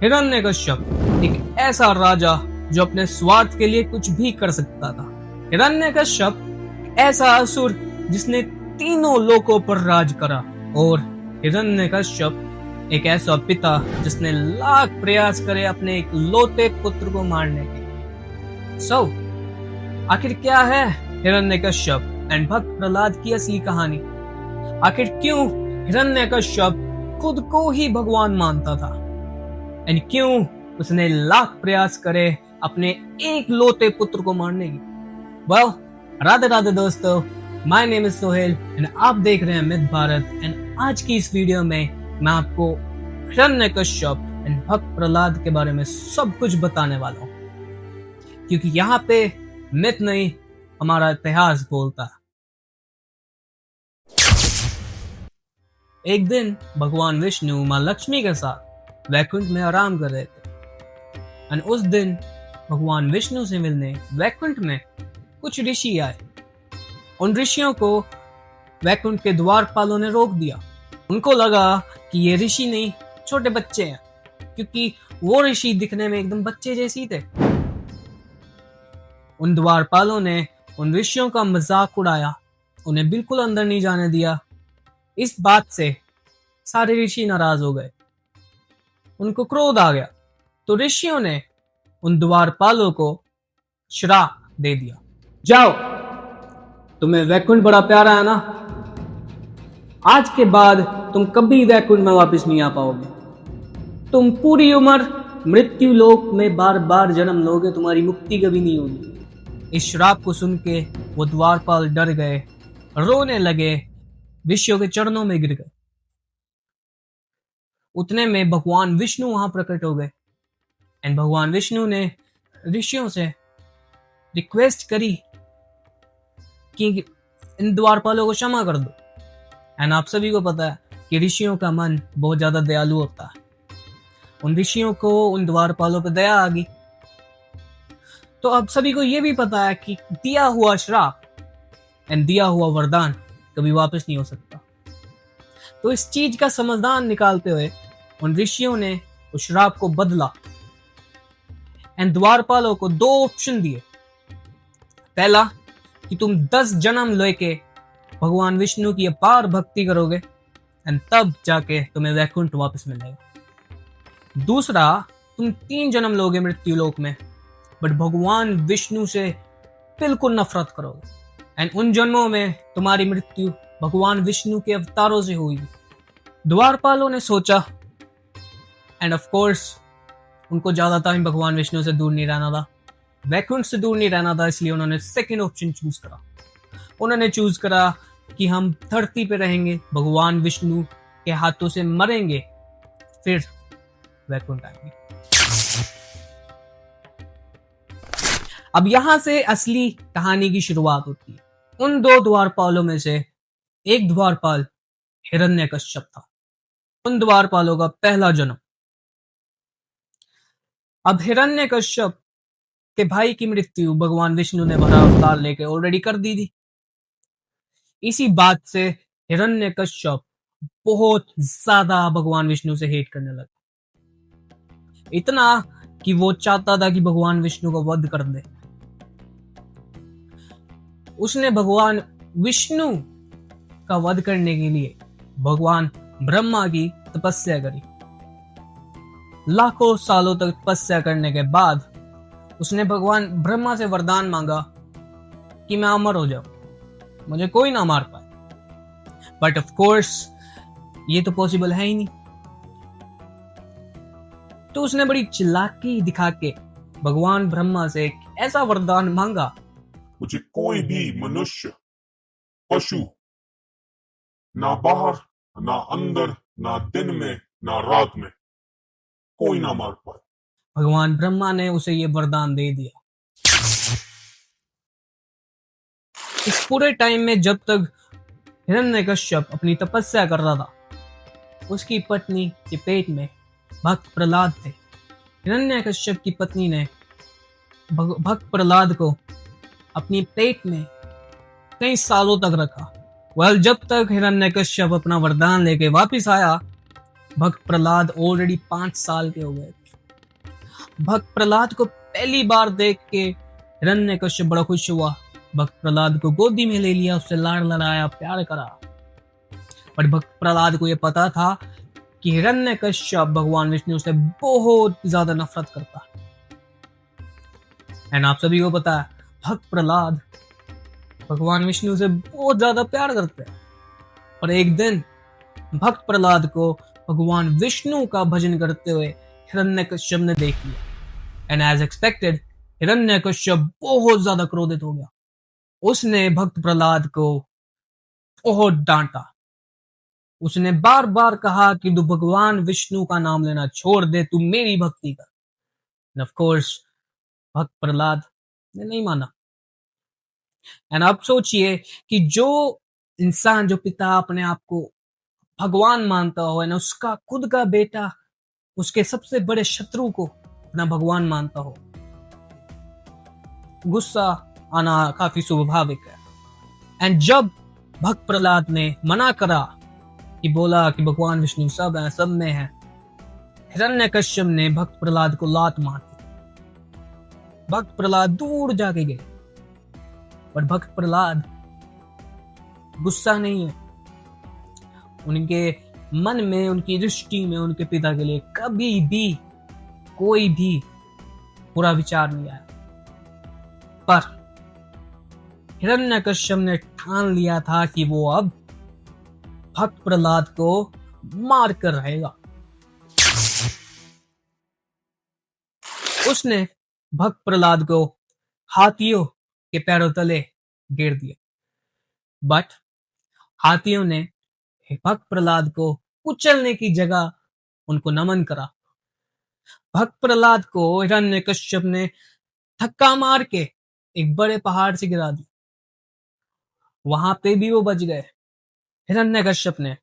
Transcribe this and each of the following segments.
हिरण्यकश्यप एक ऐसा राजा जो अपने स्वार्थ के लिए कुछ भी कर सकता था। हिरण्यकश्यप ऐसा असुर जिसने तीनों लोकों पर राज करा, और हिरण्यकश्यप एक ऐसा पिता जिसने लाख प्रयास करे अपने एक लौते पुत्र को मारने के। आखिर क्या है हिरण्यकश्यप एंड भक्त प्रहलाद की असली कहानी? आखिर क्यों हिरण्यकश्यप खुद को ही भगवान मानता था, एंड क्यों उसने लाख प्रयास करे अपने एक लौते पुत्र को मारने की? राधे राधे दोस्तों, my name is Sohail and आप देख रहे हैं मिथ भारत। एंड आज की इस वीडियो में मैं आपको हिरण्यकश्यप एंड भक्त प्रहलाद के बारे में सब कुछ बताने वाला हूं, क्योंकि यहाँ पे मिथ नहीं, हमारा इतिहास बोलता है। एक दिन भगवान विष्णु मां लक्ष्मी के साथ वैकुंठ में आराम कर रहे थे, और उस दिन भगवान विष्णु से मिलने वैकुंठ में कुछ ऋषि आए। उन ऋषियों को वैकुंठ के द्वारपालों ने रोक दिया। उनको लगा कि ये ऋषि नहीं, छोटे बच्चे हैं, क्योंकि वो ऋषि दिखने में एकदम बच्चे जैसे थे। उन द्वारपालों ने उन ऋषियों का मजाक उड़ाया, उन्हें बिल्कुल अंदर नहीं जाने दिया। इस बात से सारे ऋषि नाराज हो गए, उनको क्रोध आ गया। तो ऋषियों ने उन द्वारपालों को श्राप दे दिया, जाओ, तुम्हें वैकुंठ बड़ा प्यारा है ना, आज के बाद तुम कभी वैकुंठ में वापस नहीं आ पाओगे। तुम पूरी उम्र मृत्यु लोक में बार बार जन्म लोगे, तुम्हारी मुक्ति कभी नहीं होगी। इस श्राप को सुन के वो द्वारपाल डर गए, रोने लगे, ऋषियों के चरणों में गिर गए। उतने में भगवान विष्णु वहां प्रकट हो गए, एंड भगवान विष्णु ने ऋषियों से रिक्वेस्ट करी कि इन द्वारपालों को क्षमा कर दो। एंड आप सभी को पता है कि ऋषियों का मन बहुत ज्यादा दयालु होता है। उन ऋषियों को उन द्वारपालों पर दया आ गई। तो अब सभी को यह भी पता है कि दिया हुआ श्राप एंड दिया हुआ वरदान कभी वापस नहीं हो सकता। तो इस चीज का समाधान निकालते हुए उन ऋषियों ने उस श्राप को बदला एंड द्वारपालों को 2 ऑप्शन दिए। पहला कि तुम 10 जन्म लेके भगवान विष्णु की अपार भक्ति करोगे एंड तब जाके तुम्हें वैकुंठ वापस मिलेगा। दूसरा, तुम 3 जन्म लोगे मृत्यु लोक में, बट भगवान विष्णु से बिल्कुल नफरत करोगे एंड उन जन्मों में तुम्हारी मृत्यु भगवान विष्णु के अवतारों से हुई। द्वारपालों ने सोचा, एंड ऑफ कोर्स उनको ज्यादा टाइम भगवान विष्णु से दूर नहीं रहना था, वैकुंठ से दूर नहीं रहना था, इसलिए उन्होंने सेकंड ऑप्शन चूज करा। उन्होंने चूज करा कि हम धरती पे रहेंगे, भगवान विष्णु के हाथों से मरेंगे, फिर वैकुंठ आएंगे। अब यहां से असली कहानी की शुरुआत होती है। उन 2 द्वारपालों में से एक द्वारपाल हिरण्यकश्यप था, उन द्वारपालों का पहला जन्म। अब हिरण्यकश्यप के भाई की मृत्यु भगवान विष्णु ने बड़ा अवतार लेके ऑलरेडी कर दी थी। इसी बात से हिरण्यकश्यप बहुत ज्यादा भगवान विष्णु से हेट करने लगा, इतना कि वो चाहता था कि भगवान विष्णु को वध कर दे। उसने भगवान विष्णु का वध करने के लिए भगवान ब्रह्मा की तपस्या करी। लाखों सालों तक तपस्या करने के बाद उसने भगवान ब्रह्मा से वरदान मांगा कि मैं अमर हो जाऊं, मुझे कोई ना मार पाए। बट ऑफ कोर्स ये तो पॉसिबल है ही नहीं। तो उसने बड़ी चालाकी दिखा के भगवान ब्रह्मा से एक ऐसा वरदान मांगा, मुझे कोई भी मनुष्य, पशु, ना बाहर, ना अंदर, ना दिन में, ना रात में, कोई ना मार पाए। भगवान ब्रह्मा ने उसे यह वरदान दे दिया। इस पूरे टाइम में जब तक हिरण्यकश्यप अपनी तपस्या कर रहा था, उसकी पत्नी के पेट में भक्त प्रहलाद थे। हिरण्यकश्यप की पत्नी ने भक्त प्रहलाद को अपनी पेट में कई सालों तक रखा। जब तक हिरण्यकश्यप अपना वरदान लेके वापस आया, भक्त प्रहलाद ऑलरेडी 5 साल के हो गए थे। भक्त प्रहलाद को पहली बार देख के हिरण्यकश्यप बड़ा खुश हुआ। भक्त प्रहलाद को गोदी में ले लिया, उससे लाड़ लड़ाया, प्यार करा। पर भक्त प्रहलाद को यह पता था कि हिरण्यकश्यप भगवान विष्णु से बहुत ज्यादा नफरत करता है। एंड आप सभी को पता है भक्त प्रहलाद भगवान विष्णु से बहुत ज्यादा प्यार करते हैं। पर एक दिन भक्त प्रहलाद को भगवान विष्णु का भजन करते हुए हिरण्यकश्यप ने देख लिया। एंड एज एक्सपेक्टेड हिरण्यकश्यप बहुत ज्यादा क्रोधित हो गया। उसने भक्त प्रहलाद को बहुत डांटा। उसने बार बार कहा कि तू भगवान विष्णु का नाम लेना छोड़ दे, तू मेरी भक्ति कर। एंड ऑफ कोर्स भक्त प्रहलाद ने नहीं माना। एंड अब सोचिए कि जो इंसान, जो पिता अपने आप को भगवान मानता हो, एंड उसका खुद का बेटा उसके सबसे बड़े शत्रु को अपना भगवान मानता हो, गुस्सा आना काफी स्वाभाविक है। एंड जब भक्त प्रहलाद ने मना करा कि बोला कि भगवान विष्णु सब है, सब में है, हिरण्यकश्यप ने भक्त प्रहलाद को लात मार दी। भक्त प्रहलाद दूर जाके गए। पर भक्त प्रहलाद गुस्सा नहीं है। उनके मन में, उनकी दृष्टि में उनके पिता के लिए कभी भी कोई भी बुरा विचार नहीं आया। पर हिरण्यकश्यप ने ठान लिया था कि वो अब भक्त प्रहलाद को मार कर रहेगा। उसने भक्त प्रहलाद को हाथियों के पैरों तले गिर दिया। बट हाथियों ने भक्त प्रहलाद को कुचलने की जगह उनको नमन करा। भक्त प्रहलाद को हिरण्यकश्यप ने धक्का मार के एक बड़े पहाड़ से गिरा दिया। वहां पे भी वो बच गए। हिरण्यकश्यप ने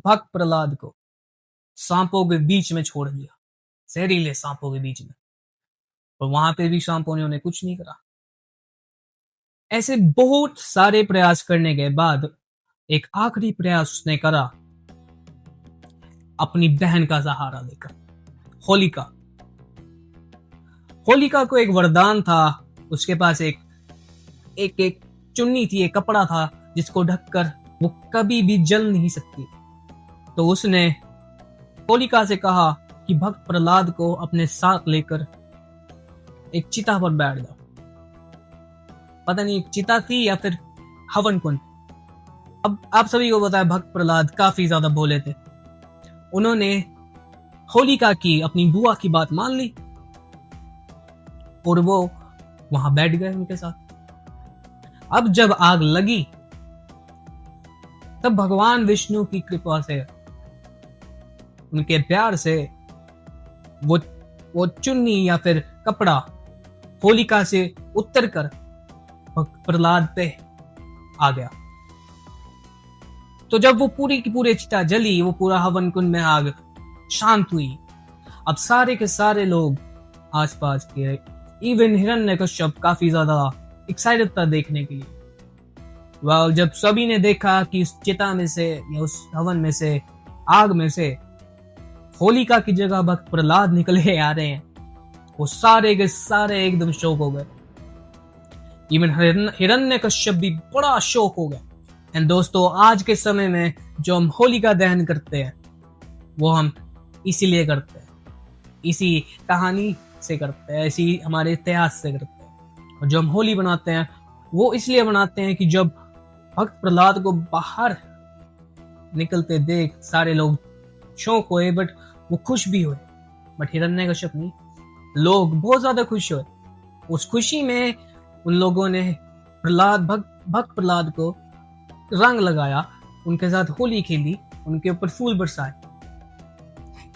भक्त प्रहलाद को सांपों के बीच में छोड़ दिया, जहरीले सांपों के बीच में। और वहां पे भी सांपों ने उन्हें कुछ नहीं करा। ऐसे बहुत सारे प्रयास करने के बाद एक आखिरी प्रयास उसने करा, अपनी बहन का सहारा लेकर, होलिका। होलिका को एक वरदान था। उसके पास एक चुन्नी थी, एक कपड़ा था जिसको ढककर वो कभी भी जल नहीं सकती। तो उसने होलिका से कहा कि भक्त प्रहलाद को अपने साथ लेकर एक चिता पर बैठ जाओ। पता नहीं एक चिता थी या फिर हवन कुंड। अब आप सभी को पता है भक्त प्रहलाद काफी ज्यादा भोले थे। उन्होंने होलिका की, अपनी बुआ की बात मान ली और वो वहां बैठ गए उनके साथ। अब जब आग लगी तब भगवान विष्णु की कृपा से, उनके प्यार से वो चुन्नी या फिर कपड़ा होलिका से उतर कर भक्त प्रहलाद पे आ गया। तो जब वो पूरी की पूरी चिता जली, वो पूरा हवन कुंड में आग शांत हुई। अब सारे के सारे लोग आसपास के, इवन हिरण्यकश्यप काफी ज्यादा एक्साइटेड था देखने के लिए। वह जब सभी ने देखा कि उस चिता में से या उस हवन में से, आग में से होलिका की जगह भक्त प्रहलाद निकले आ रहे हैं, वो सारे के सारे एकदम शौक हो गए। इवन हिरण्यकश्यप भी बड़ा शौक हो गया। एंड दोस्तों, आज के समय में जो हम होलिका दहन करते हैं वो हम इसीलिए करते हैं, इसी कहानी से करते हैं, इसी हमारे इतिहास से करते हैं। और जो हम होली बनाते हैं वो इसलिए बनाते हैं कि जब भक्त प्रहलाद को बाहर निकलते देख सारे लोग शौक हुए, बट वो खुश भी हुए। बट हिरण्यकश्यप नहीं, लोग बहुत ज्यादा खुश हुए। उस खुशी में उन लोगों ने भक्त प्रहलाद को रंग लगाया, उनके साथ होली खेली, उनके ऊपर फूल बरसाए।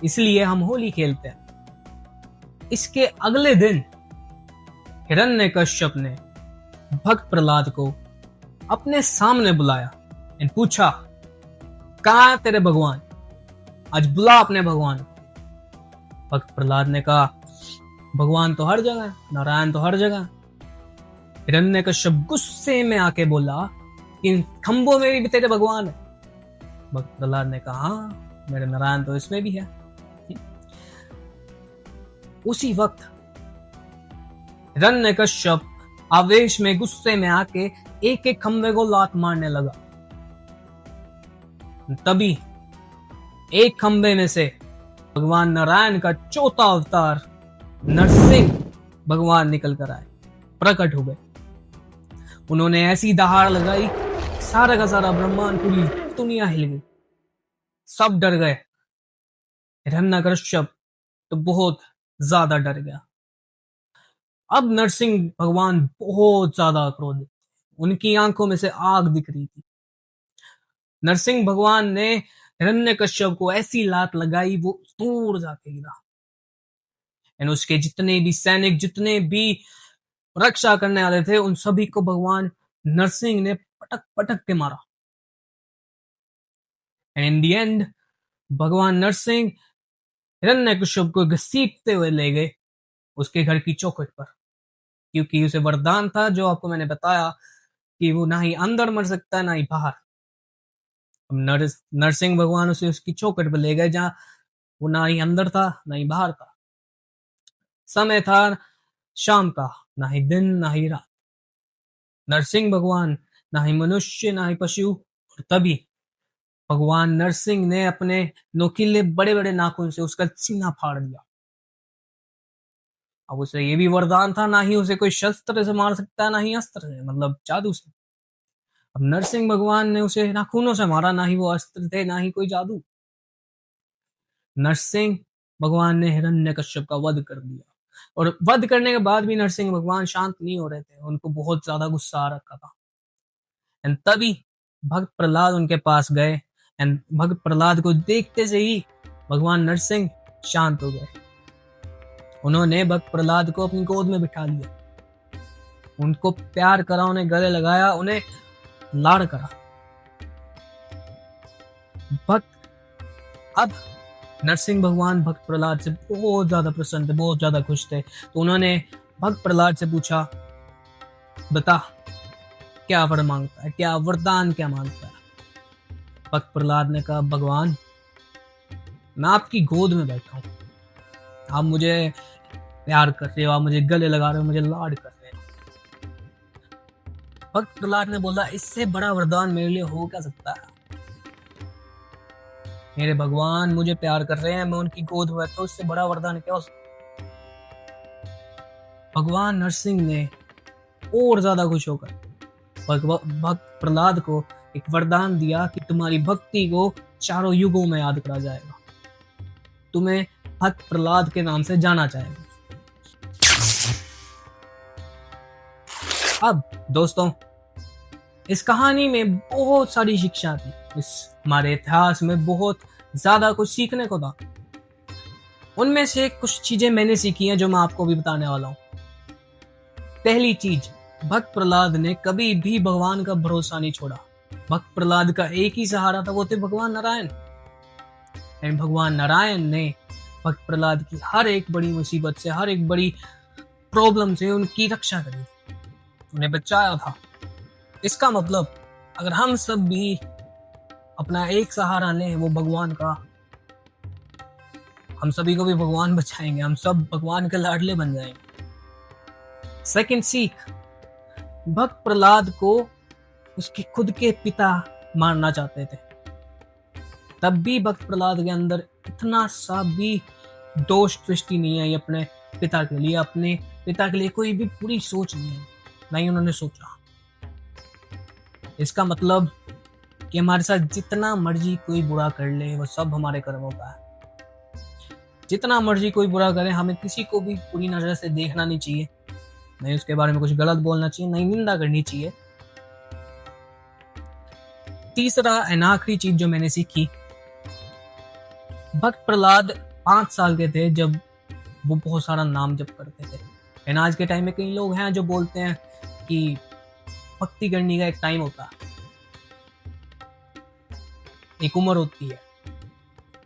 इसलिए हम होली खेलते हैं। इसके अगले दिन हिरण्यकश्यप ने भक्त प्रहलाद को अपने सामने बुलाया एंड पूछा, कहाँ है तेरे भगवान? आज बुला अपने भगवान। भक्त प्रहलाद ने कहा, भगवान तो हर जगह है, नारायण तो हर जगह है। हिरण्यकश्यप गुस्से में आके बोला, इन खंभों में भी तेरे भगवान है। भक्त प्रहलाद ने कहा, हाँ, मेरे नारायण तो इसमें भी है। उसी वक्त हिरण्यकश्यप आवेश में गुस्से में आके एक एक खंबे को लात मारने लगा। तभी एक खंबे में से भगवान नारायण का चौथा अवतार नरसिंह भगवान निकल कर आए, प्रकट हो गए। उन्होंने ऐसी दहाड़ लगाई, सारा का सारा ब्रह्मांड, पूरी दुनिया हिल गई, सब डर गए। हिरण्यकश्यप तो बहुत ज्यादा डर गया। अब नरसिंह भगवान बहुत ज्यादा क्रोधित, उनकी आंखों में से आग दिख रही थी। नरसिंह भगवान ने हिरण्यकश्यप को ऐसी लात लगाई, वो दूर जाके गिरा। एंड उसके जितने भी सैनिक, जितने भी रक्षा करने वाले थे, उन सभी को भगवान नरसिंह ने पटक पटक के मारा। एंड इन द एंड भगवान नरसिंह हिरण्यकश्यप को घसीटते हुए ले गए उसके घर की चौखट पर, क्योंकि उसे वरदान था, जो आपको मैंने बताया, कि वो ना ही अंदर मर सकता है ना ही बाहर। नरसिंह भगवान उसे उसकी चौखट पर ले गए, जहां वो ना ही अंदर था ना ही बाहर था। समय था शाम का, ना ही दिन ना ही रात। नरसिंह भगवान ना ही मनुष्य ना ही पशु। और तभी भगवान नरसिंह ने अपने नोकीले बड़े बड़े नाखून से उसका सीना फाड़ दिया। अब उसे ये भी वरदान था, ना ही उसे कोई शस्त्र से मार सकता है ना ही अस्त्र से, मतलब जादू से। अब नरसिंह भगवान ने उसे नाखूनों से मारा, ना ही वो अस्त्र थे ना ही कोई जादू। नरसिंह भगवान ने हिरण्यकश्यप का वध कर दिया। और वध करने के बाद भी नरसिंह भगवान शांत नहीं हो रहे थे, उनको बहुत ज्यादा गुस्सा आ रखा था। एंड तभी भक्त प्रहलाद उनके पास गए। एंड भक्त प्रहलाद को देखते से ही भगवान नरसिंह शांत हो गए। उन्होंने भक्त प्रहलाद को अपनी गोद में बिठा लिया, उनको प्यार करा, उन्हें गले लगाया, उन्हें लाड़ करा। भक्त अब नरसिंह भगवान भक्त प्रहलाद से बहुत ज्यादा प्रसन्न थे, बहुत ज्यादा खुश थे। तो उन्होंने भक्त प्रहलाद से पूछा, बता क्या वर मांगता है, क्या वरदान क्या मांगता है। भक्त प्रहलाद ने कहा, भगवान मैं आपकी गोद में बैठा हूं, आप मुझे प्यार कर रहे हो, आप मुझे गले लगा रहे हो, मुझे लाड कर रहे हो। भक्त प्रहलाद ने बोला, इससे बड़ा वरदान मेरे लिए हो क्या सकता है। मेरे भगवान मुझे प्यार कर रहे हैं, मैं उनकी गोद में बैठा हूं, इससे बड़ा वरदान क्या हो सकता। भगवान नरसिंह ने और ज्यादा खुश होकर भक्त प्रहलाद को एक वरदान दिया कि तुम्हारी भक्ति को चारों युगों में याद करा जाएगा, तुम्हें भक्त प्रहलाद के नाम से जाना जाएगा। अब दोस्तों, इस कहानी में बहुत सारी शिक्षा थी, इस हमारे इतिहास में बहुत ज्यादा कुछ सीखने को था। उनमें से कुछ चीजें मैंने सीखी हैं जो मैं आपको भी बताने वाला हूं। पहली चीज, भक्त प्रहलाद ने कभी भी भगवान का भरोसा नहीं छोड़ा। भक्त प्रहलाद का एक ही सहारा था, वो थे भगवान नारायण। एंड भगवान नारायण ने भक्त प्रहलाद की हर एक बड़ी मुसीबत से, हर एक बड़ी प्रॉब्लम से उनकी रक्षा करी थी, उन्हें बचाया था। इसका मतलब अगर हम सब भी अपना एक सहारा लें, वो भगवान का, हम सभी को भी भगवान बचाएंगे, हम सब भगवान के लाडले बन जाएंगे। सेकंड सीख, भक्त प्रहलाद को उसके खुद के पिता मारना चाहते थे, तब भी भक्त प्रहलाद के अंदर इतना सा भी दोष दृष्टि नहीं आई अपने पिता के लिए। अपने पिता के लिए कोई भी बुरी सोच नहीं है, नहीं उन्होंने सोचा। इसका मतलब कि हमारे साथ जितना मर्जी कोई बुरा कर ले, वो सब हमारे कर्मों का है। जितना मर्जी कोई बुरा करे, हमें किसी को भी बुरी नजर से देखना नहीं चाहिए, नहीं उसके बारे में कुछ गलत बोलना चाहिए, नहीं निंदा करनी चाहिए। तीसरा एंड आखिरी चीज जो मैंने सीखी, भक्त प्रहलाद 5 साल के थे जब वो बहुत सारा नाम जप करते थे। एंड आज के टाइम में कई लोग हैं जो बोलते हैं कि भक्ति करने का एक टाइम होता है, एक उम्र होती है।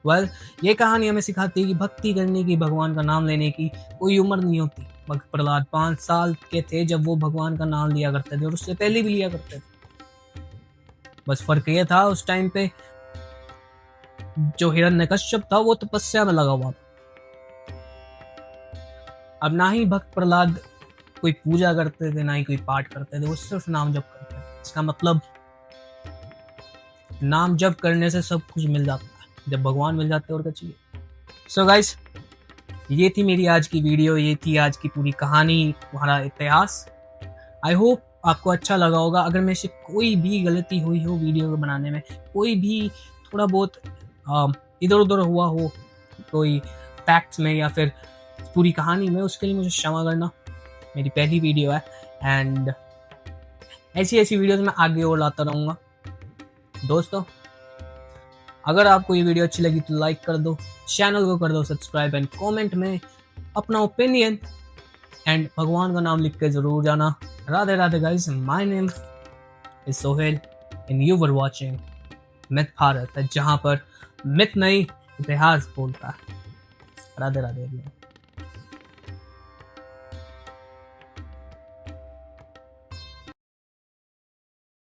वेल, ये कहानी हमें सिखाती है कि भक्ति करने की, भगवान का नाम लेने की कोई उम्र नहीं होती। भक्त प्रहलाद 5 साल के थे जब वो भगवान का नाम लिया करते थे, और उससे पहले भी लिया करते थे। बस फर्क ये था, उस टाइम पे जो हिरण्यकश्यप था वो तपस्या में लगा हुआ था, अब ना ही भक्त प्रहलाद कोई पूजा करते थे, ना ही कोई पाठ करते थे, वो सिर्फ नाम जप करते थे। इसका मतलब नाम जप करने से सब कुछ मिल जाता है, जब भगवान मिल जाते हैं और क्या चाहिए। सो गाइस, ये थी मेरी आज की वीडियो, ये थी आज की पूरी कहानी, तुम्हारा इतिहास। आई होप आपको अच्छा लगा होगा। अगर मेरे से कोई भी गलती हुई हो वीडियो को बनाने में, कोई भी थोड़ा बहुत इधर उधर हुआ हो कोई फैक्ट्स में या फिर पूरी कहानी में, उसके लिए मुझे क्षमा करना। मेरी पहली वीडियो है एंड ऐसी ऐसी वीडियोस मैं आगे और लाता रहूँगा। दोस्तों, अगर आपको ये वीडियो अच्छी लगी तो लाइक कर दो, चैनल को कर दो सब्सक्राइब एंड कमेंट में अपना ओपिनियन एंड भगवान का नाम लिख के जरूर जाना। Radhe Radhe guys, my name is Sohail and you were watching myth Bharat, जहां पर मिथ नहीं इतिहास बोलता है। राधे राधे।